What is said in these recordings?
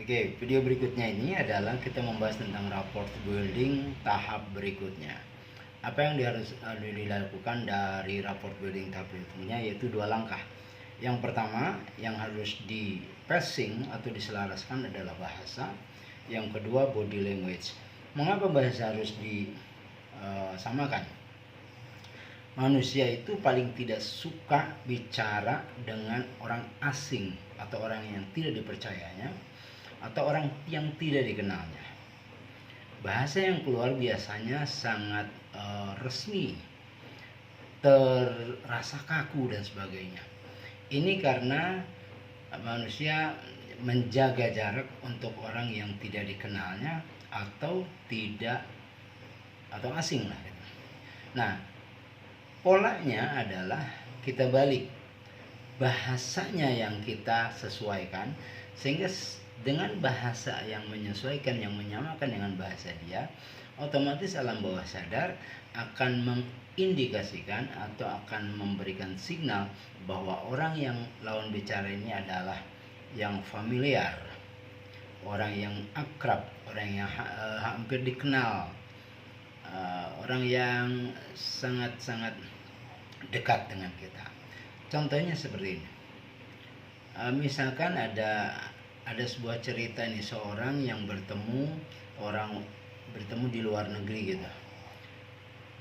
Oke, video berikutnya ini adalah kita membahas tentang rapport building tahap berikutnya. Apa yang harus dilakukan dari rapport building tahap berikutnya, yaitu 2 langkah. Yang pertama yang harus di passing atau diselaraskan adalah bahasa. Yang kedua body language. Mengapa bahasa harus disamakan? Manusia itu paling tidak suka bicara dengan orang asing atau orang yang tidak dipercayanya atau orang yang tidak dikenalnya. Bahasa yang keluar biasanya sangat resmi, terasa kaku dan sebagainya. Ini karena manusia menjaga jarak untuk orang yang tidak dikenalnya atau asing lah. Nah, polanya adalah kita balik, bahasanya yang kita sesuaikan, sehingga dengan bahasa yang menyesuaikan, yang menyamakan dengan bahasa dia, otomatis alam bawah sadar akan mengindikasikan atau akan memberikan signal bahwa orang yang lawan bicara ini adalah yang familiar, orang yang akrab, orang yang hampir dikenal, orang yang sangat-sangat dekat dengan kita. Contohnya seperti ini. Misalkan ada sebuah cerita nih, seorang yang bertemu di luar negeri gitu.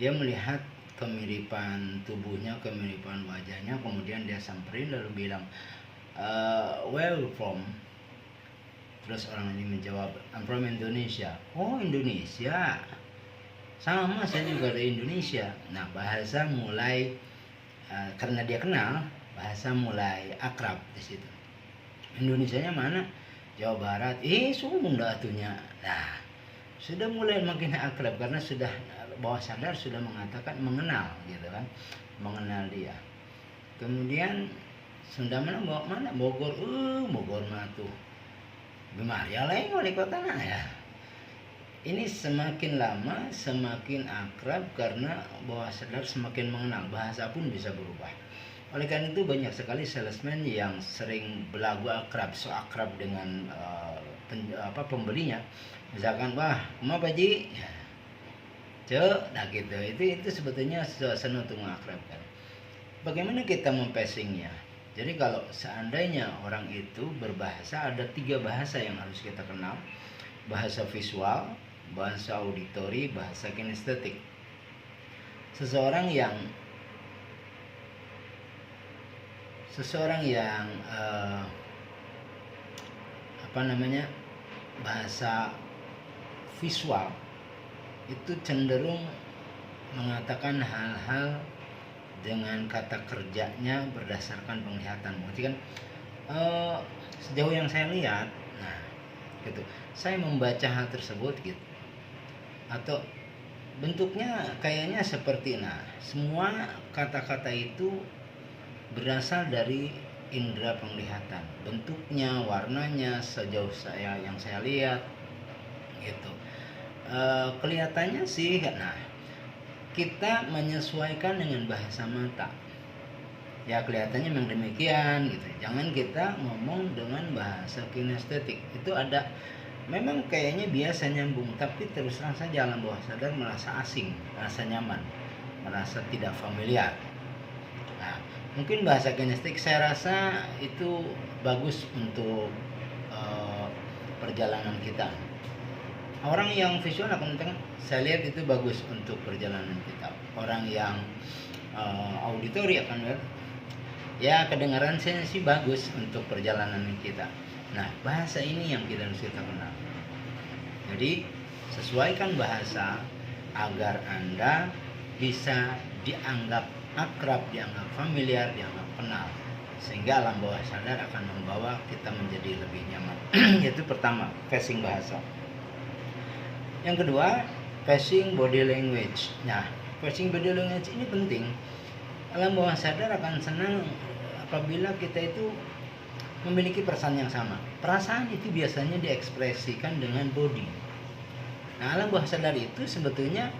Dia melihat kemiripan tubuhnya, kemiripan wajahnya, kemudian dia samperin lalu bilang, where you from? Terus orang ini menjawab, I'm from Indonesia. Oh, Indonesia. Sama, saya juga dari Indonesia. Nah, bahasa mulai karena dia kenal, bahasa mulai akrab di situ. Indonesianya mana? Jawa Barat. Sunda atunya. Nah, sudah mulai makin akrab karena sudah bawah sadar sudah mengatakan mengenal gitu kan, mengenal dia. Kemudian Sunda mana? Bogor. Bogor mah tuh Bimaria lain wali kota ya. Ini semakin lama semakin akrab karena bawah sadar semakin mengenal, bahasa pun bisa berubah. Oleh karena itu banyak sekali salesman yang sering belagu akrab, so akrab dengan pembelinya. Misalkan, wah, mau Pak Ji? Nah gitu. Itu sebetulnya suasana untuk mengakrabkan. Bagaimana kita mempassingnya? Jadi kalau seandainya orang itu berbahasa, ada 3 bahasa yang harus kita kenal. Bahasa visual, bahasa auditori, bahasa kinestetik. Seseorang yang bahasa visual itu cenderung mengatakan hal-hal dengan kata kerjanya berdasarkan penglihatan. Berarti kan sejauh yang saya lihat, nah gitu, saya membaca hal tersebut gitu, atau bentuknya kayaknya seperti, nah semua kata-kata itu berasal dari indera penglihatan, bentuknya, warnanya, sejauh yang saya lihat gitu. Kelihatannya sih, nah kita menyesuaikan dengan bahasa mata ya, kelihatannya memang demikian gitu. Jangan kita ngomong dengan bahasa kinestetik, itu ada memang kayaknya biasa nyambung, tapi terus terang saja alam bawah sadar merasa asing, merasa nyaman, merasa tidak familiar. Nah, mungkin bahasa kinestetik saya rasa itu bagus untuk perjalanan kita. Orang yang visual akan saya lihat itu bagus untuk perjalanan kita. Orang yang auditori akan lihat, ya kedengaran saya sih bagus untuk perjalanan kita. Nah, bahasa ini yang kita harus kita kenal. Jadi sesuaikan bahasa agar Anda bisa dianggap akrab, dianggap familiar, dianggap kenal, sehingga alam bawah sadar akan membawa kita menjadi lebih nyaman. Yaitu pertama, passing bahasa. Yang kedua, passing body language. Nah, passing body language ini penting. Alam bawah sadar akan senang apabila kita itu memiliki perasaan yang sama. Perasaan itu biasanya diekspresikan dengan body. Nah, alam bawah sadar itu sebetulnya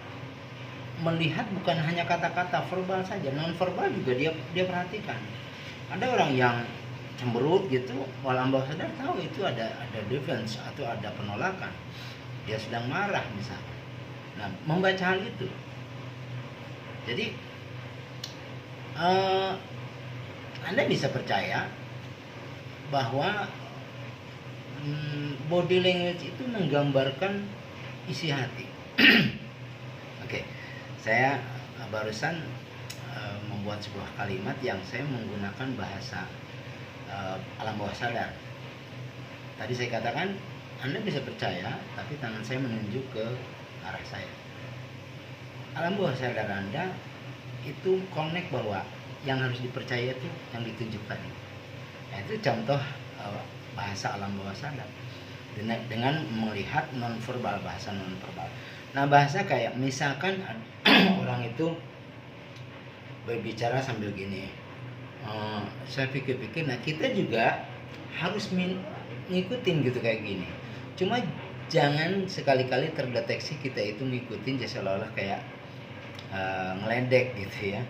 melihat bukan hanya kata-kata verbal saja, non verbal juga dia perhatikan. Ada orang yang cemberut gitu, alam bawah sadar tahu itu ada defense atau ada penolakan, dia sedang marah misalnya. Nah, membaca hal itu, jadi Anda bisa percaya bahwa body language itu menggambarkan isi hati. Oke, saya barusan membuat sebuah kalimat yang saya menggunakan bahasa alam bawah sadar. Tadi saya katakan Anda bisa percaya, tapi tangan saya menunjuk ke arah saya. Alam bawah sadar Anda itu connect bahwa yang harus dipercaya itu yang ditunjukkan. Nah, itu contoh bahasa alam bawah sadar dengan melihat nonverbal, bahasa nonverbal. Nah, bahasa kayak misalkan orang itu berbicara sambil gini, saya pikir-pikir, nah kita juga harus ngikutin gitu kayak gini. Cuma jangan sekali-kali terdeteksi kita itu ngikutin seolah-olah kayak ngeledek gitu ya.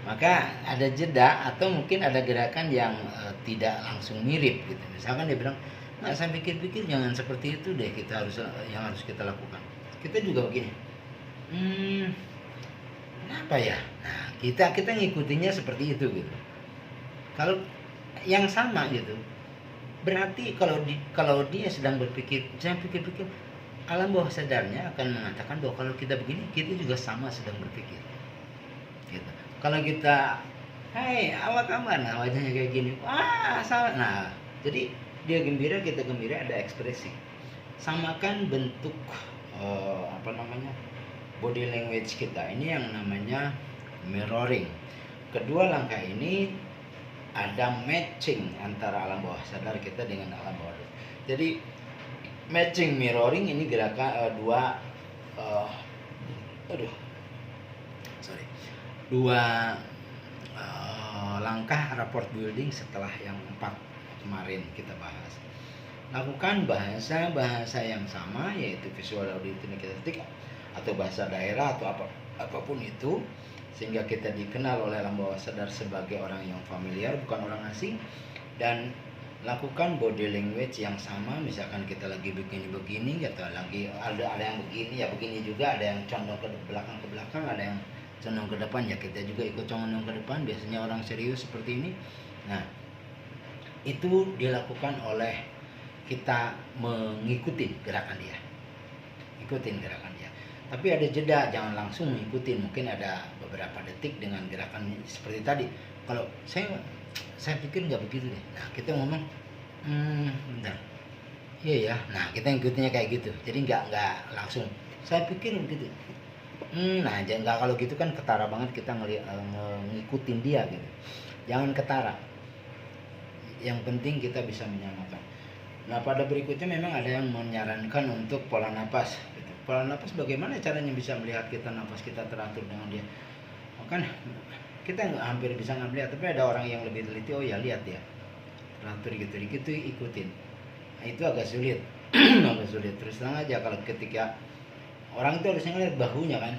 Maka ada jeda atau mungkin ada gerakan yang tidak langsung mirip gitu. Misalkan dia bilang, nah saya pikir-pikir jangan seperti itu deh, kita harus yang harus kita lakukan. Kita juga begini, kenapa ya? Nah, kita ngikutinnya seperti itu gitu. Kalau yang sama gitu, berarti kalau dia sedang berpikir, saya pikir-pikir, alam bawah sadarnya akan mengatakan bahwa kalau kita begini, kita juga sama sedang berpikir. Gitu. Kalau kita, hai apa kabar, nah wajahnya kayak gini, wah salah. Nah, jadi dia gembira, kita gembira, ada ekspresi. Samakan bentuk body language kita ini yang namanya mirroring. Kedua langkah ini ada matching antara alam bawah sadar kita dengan alam bawah sadar. Jadi matching mirroring ini gerakan dua langkah rapport building setelah yang 4 kemarin kita bahas. Lakukan bahasa yang sama, yaitu visual, auditif, kinestetik, atau bahasa daerah atau apapun itu, sehingga kita dikenal oleh alam bawah sadar sebagai orang yang familiar, bukan orang asing. Dan lakukan body language yang sama, misalkan kita lagi begini, atau lagi ada yang begini ya begini juga, ada yang condong ke belakang, ada yang condong ke depan ya kita juga ikut condong ke depan, biasanya orang serius seperti ini. Nah, itu dilakukan oleh kita mengikuti gerakan dia, tapi ada jeda, jangan langsung mengikuti, mungkin ada beberapa detik dengan gerakan seperti tadi. Kalau saya pikir nggak begitu deh, nah kita ngomong bentar, iya ya, nah kita ngikutinya kayak gitu, jadi nggak langsung saya pikir begitu. Nah, jangan, kalau gitu kan ketara banget kita ngikutin dia gitu. Jangan ketara. Yang penting kita bisa menyamakan. Nah, pada berikutnya memang ada yang menyarankan untuk pola napas. Gitu. Pola napas bagaimana caranya bisa melihat kita napas kita teratur dengan dia? Kan kita hampir bisa nggak melihat, tapi ada orang yang lebih teliti, oh ya lihat ya teratur gitu ikutin. Nah, itu agak sulit. Terus terang aja, kalau ketika orang itu harusnya ngelihat bahunya kan,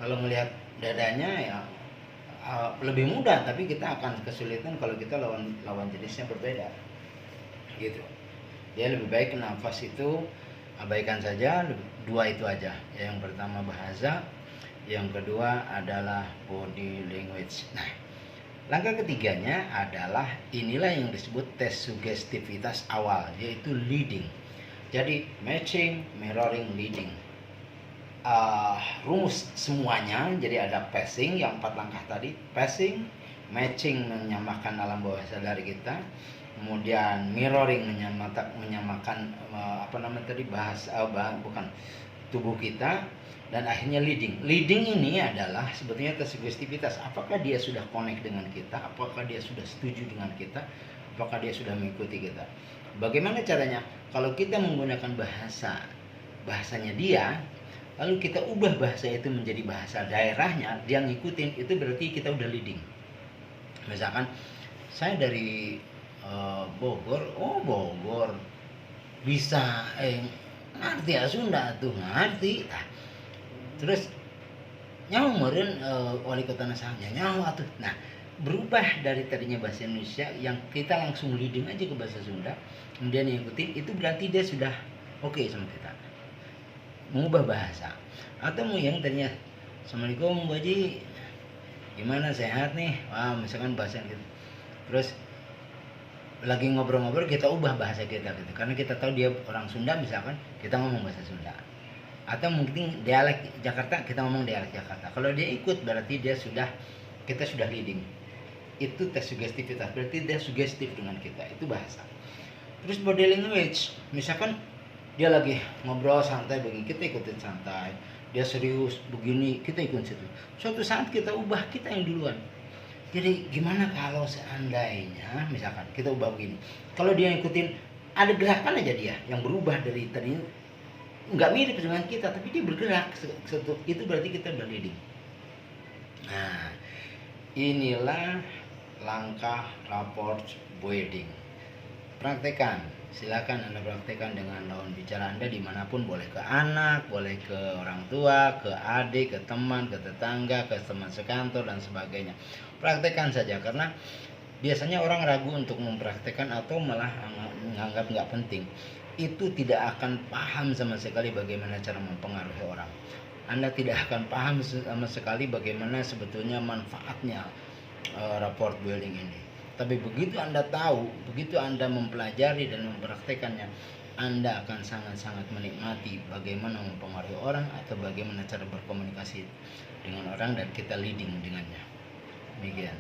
kalau ngelihat dadanya ya lebih mudah, tapi kita akan kesulitan kalau kita lawan jenisnya berbeda gitu. Dia lebih baik nafas itu abaikan saja, 2 itu aja. Yang pertama bahasa, yang kedua adalah body language. Nah, langkah ketiganya adalah inilah yang disebut tes sugestivitas awal, yaitu leading. Jadi matching, mirroring, leading. Rumus semuanya, jadi ada passing, yang 4 langkah tadi, passing, matching menyamakan alam bawah sadar kita, kemudian mirroring menyamakan tubuh kita, dan akhirnya leading. Leading ini adalah sebetulnya tes sugestivitas. Apakah dia sudah connect dengan kita? Apakah dia sudah setuju dengan kita? Apakah dia sudah mengikuti kita? Bagaimana caranya? Kalau kita menggunakan bahasanya dia, lalu kita ubah bahasa itu menjadi bahasa daerahnya, dia ngikutin, itu berarti kita udah leading. Misalkan saya dari Bogor, Bogor bisa ngerti ya Sunda tuh, ngerti. Nah, terus nyawa meureun wali kota nasanya nyawa tuh. Nah, berubah dari tadinya bahasa Indonesia yang kita langsung leading aja ke bahasa Sunda, kemudian ngikutin, itu berarti dia sudah oke sama kita, mengubah bahasa. Atau mau yang tadinya Assalamualaikum Bu Haji, gimana sehat nih, wah misalkan bahasa gitu, terus lagi ngobrol-ngobrol kita ubah bahasa kita gitu, karena kita tahu dia orang Sunda, misalkan kita ngomong bahasa Sunda. Atau mungkin dialek Jakarta, kita ngomong dialek Jakarta. Kalau dia ikut berarti kita sudah leading. Itu tes sugestivitas, berarti dia sugestif dengan kita, itu bahasa. Terus body language, misalkan dia lagi ngobrol santai begini, kita ikutin santai. Dia serius begini, kita ikut situ. Suatu saat kita ubah, kita yang duluan. Jadi gimana kalau seandainya misalkan kita ubah begini, kalau dia ikutin, ada gerakan aja dia yang berubah dari tadi, nggak mirip dengan kita tapi dia bergerak, itu berarti kita udah leading. Nah, inilah langkah rapport building. Praktekan, silakan Anda praktekan dengan lawan bicara Anda dimanapun, boleh ke anak, boleh ke orang tua, ke adik, ke teman, ke tetangga, ke teman sekantor dan sebagainya. Praktekan saja, karena biasanya orang ragu untuk mempraktekkan atau malah menganggap nggak penting. Itu tidak akan paham sama sekali bagaimana cara mempengaruhi orang. Anda tidak akan paham sama sekali bagaimana sebetulnya manfaatnya rapport building ini. Tapi begitu Anda tahu, begitu Anda mempelajari dan mempraktekannya, Anda akan sangat-sangat menikmati bagaimana mempengaruhi orang atau bagaimana cara berkomunikasi dengan orang dan kita leading dengannya. Demikian.